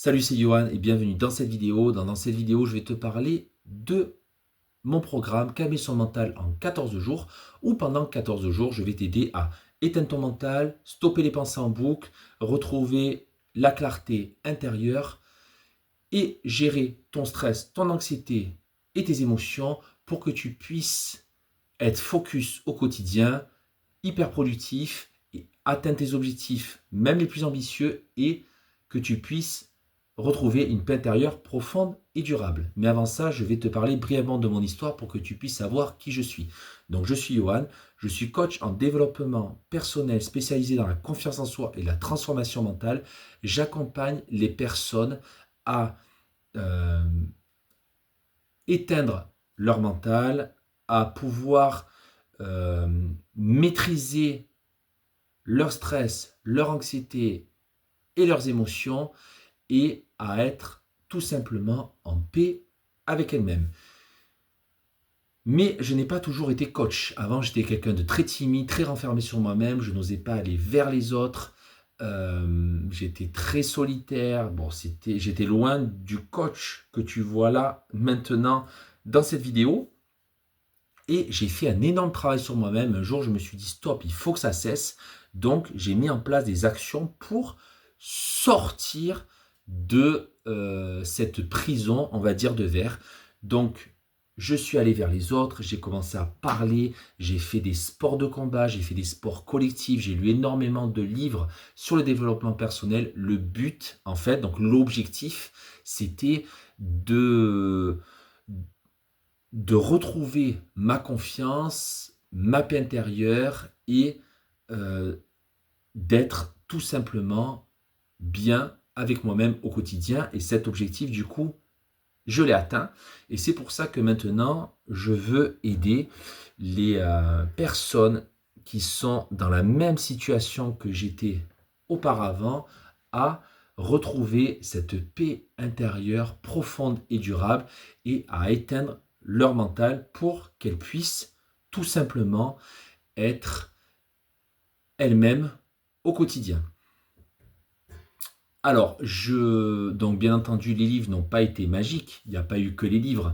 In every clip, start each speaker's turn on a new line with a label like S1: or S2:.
S1: Salut, c'est Johan et bienvenue dans cette vidéo. Dans cette vidéo, je vais te parler de mon programme Calmer son mental en 14 jours où pendant 14 jours, je vais t'aider à éteindre ton mental, stopper les pensées en boucle, retrouver la clarté intérieure et gérer ton stress, ton anxiété et tes émotions pour que tu puisses être focus au quotidien, hyper productif, et atteindre tes objectifs, même les plus ambitieux, et que tu puisses retrouver une paix intérieure profonde et durable. Mais avant ça, je vais te parler brièvement de mon histoire pour que tu puisses savoir qui je suis. Donc, je suis Johan, je suis coach en développement personnel spécialisé dans la confiance en soi et la transformation mentale. J'accompagne les personnes à euh, éteindre leur mental, à pouvoir euh, maîtriser leur stress, leur anxiété et leurs émotions et à être tout simplement en paix avec elles-mêmes. Mais je n'ai pas toujours été coach. Avant, j'étais quelqu'un de très timide, très renfermé sur moi-même. Je n'osais pas aller vers les autres. J'étais très solitaire. Bon, j'étais loin du coach que tu vois là maintenant dans cette vidéo. Et j'ai fait un énorme travail sur moi-même. Un jour, je me suis dit, stop, il faut que ça cesse. Donc, j'ai mis en place des actions pour sortir de cette prison, on va dire, de verre. Donc, je suis allé vers les autres, j'ai commencé à parler, j'ai fait des sports de combat, j'ai fait des sports collectifs, j'ai lu énormément de livres sur le développement personnel. Le but, en fait, donc l'objectif, c'était de retrouver ma confiance, ma paix intérieure et euh, d'être tout simplement bien avec moi-même au quotidien. Et cet objectif, du coup, je l'ai atteint. Et c'est pour ça que maintenant, je veux aider les personnes qui sont dans la même situation que j'étais auparavant à retrouver cette paix intérieure profonde et durable et à éteindre leur mental pour qu'elles puissent tout simplement être elles-mêmes au quotidien. Alors, donc bien entendu, les livres n'ont pas été magiques, il n'y a pas eu que les livres.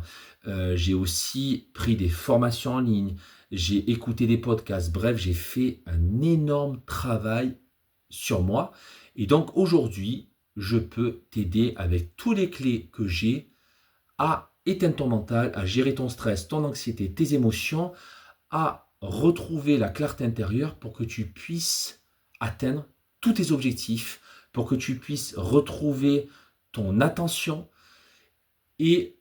S1: J'ai aussi pris des formations en ligne, j'ai écouté des podcasts, bref, j'ai fait un énorme travail sur moi. Et donc aujourd'hui, je peux t'aider avec toutes les clés que j'ai à éteindre ton mental, à gérer ton stress, ton anxiété, tes émotions, à retrouver la clarté intérieure pour que tu puisses atteindre tous tes objectifs, pour que tu puisses retrouver ton attention et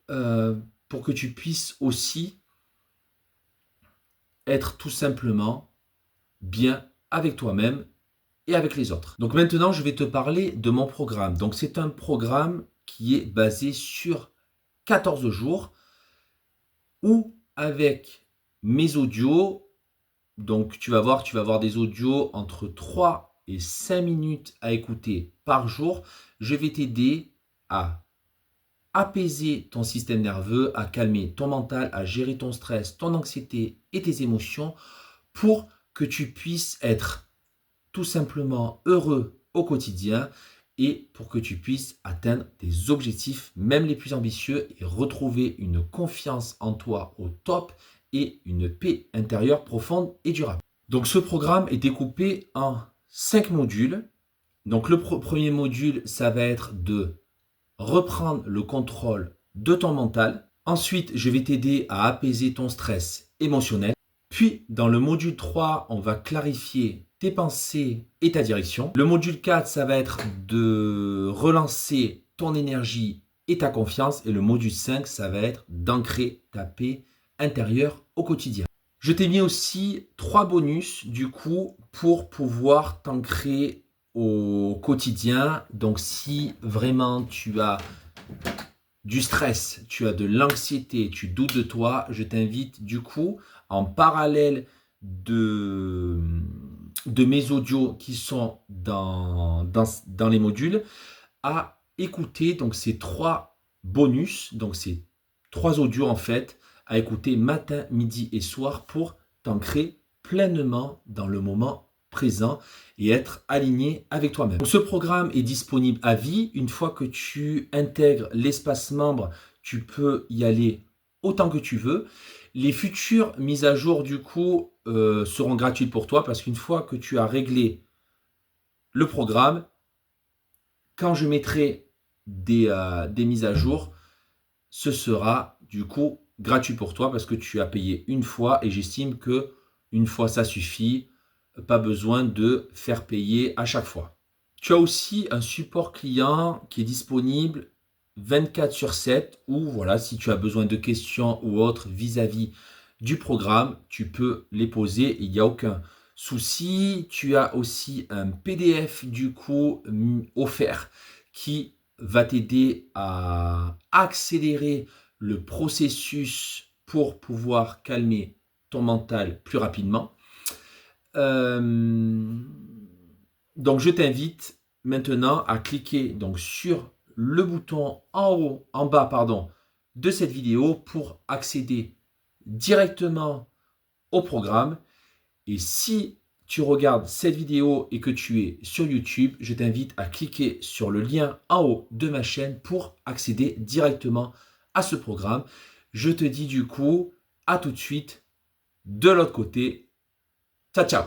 S1: pour que tu puisses aussi être tout simplement bien avec toi-même et avec les autres. Donc maintenant, je vais te parler de mon programme. Donc c'est un programme qui est basé sur 14 jours ou avec mes audios. Donc tu vas voir des audios entre 3 et 5 minutes à écouter par jour. Je vais t'aider à apaiser ton système nerveux, à calmer ton mental, à gérer ton stress, ton anxiété et tes émotions pour que tu puisses être tout simplement heureux au quotidien et pour que tu puisses atteindre tes objectifs, même les plus ambitieux, et retrouver une confiance en toi au top et une paix intérieure profonde et durable. Donc ce programme est découpé en 5 modules. Donc le premier module, ça va être de reprendre le contrôle de ton mental. Ensuite, je vais t'aider à apaiser ton stress émotionnel. Puis, dans le module 3, on va clarifier tes pensées et ta direction. Le module 4, ça va être de relancer ton énergie et ta confiance. Et le module 5, ça va être d'ancrer ta paix intérieure au quotidien. Je t'ai mis aussi 3 bonus du coup pour pouvoir t'ancrer au quotidien. Donc si vraiment tu as du stress, tu as de l'anxiété, tu doutes de toi, je t'invite du coup en parallèle de mes audios qui sont dans les modules à écouter donc ces 3 bonus, donc ces 3 audios en fait à écouter matin, midi et soir pour t'ancrer pleinement dans le moment présent et être aligné avec toi-même. Donc, ce programme est disponible à vie. Une fois que tu intègres l'espace membre, tu peux y aller autant que tu veux. Les futures mises à jour, du coup, seront gratuites pour toi parce qu'une fois que tu as réglé le programme, quand je mettrai des mises à jour, ce sera du coup gratuit pour toi parce que tu as payé une fois et j'estime que une fois ça suffit, pas besoin de faire payer à chaque fois. Tu as aussi un support client qui est disponible 24/7 où voilà, si tu as besoin de questions ou autres vis-à-vis du programme, tu peux les poser, il n'y a aucun souci. Tu as aussi un PDF du coup offert qui va t'aider à accélérer le processus pour pouvoir calmer ton mental plus rapidement. Donc je t'invite maintenant à cliquer donc sur le bouton en bas de cette vidéo pour accéder directement au programme. Et si tu regardes cette vidéo et que tu es sur YouTube, je t'invite à cliquer sur le lien en haut de ma chaîne pour accéder directement à ce programme. Je te dis du coup à tout de suite de l'autre côté. Ciao, ciao!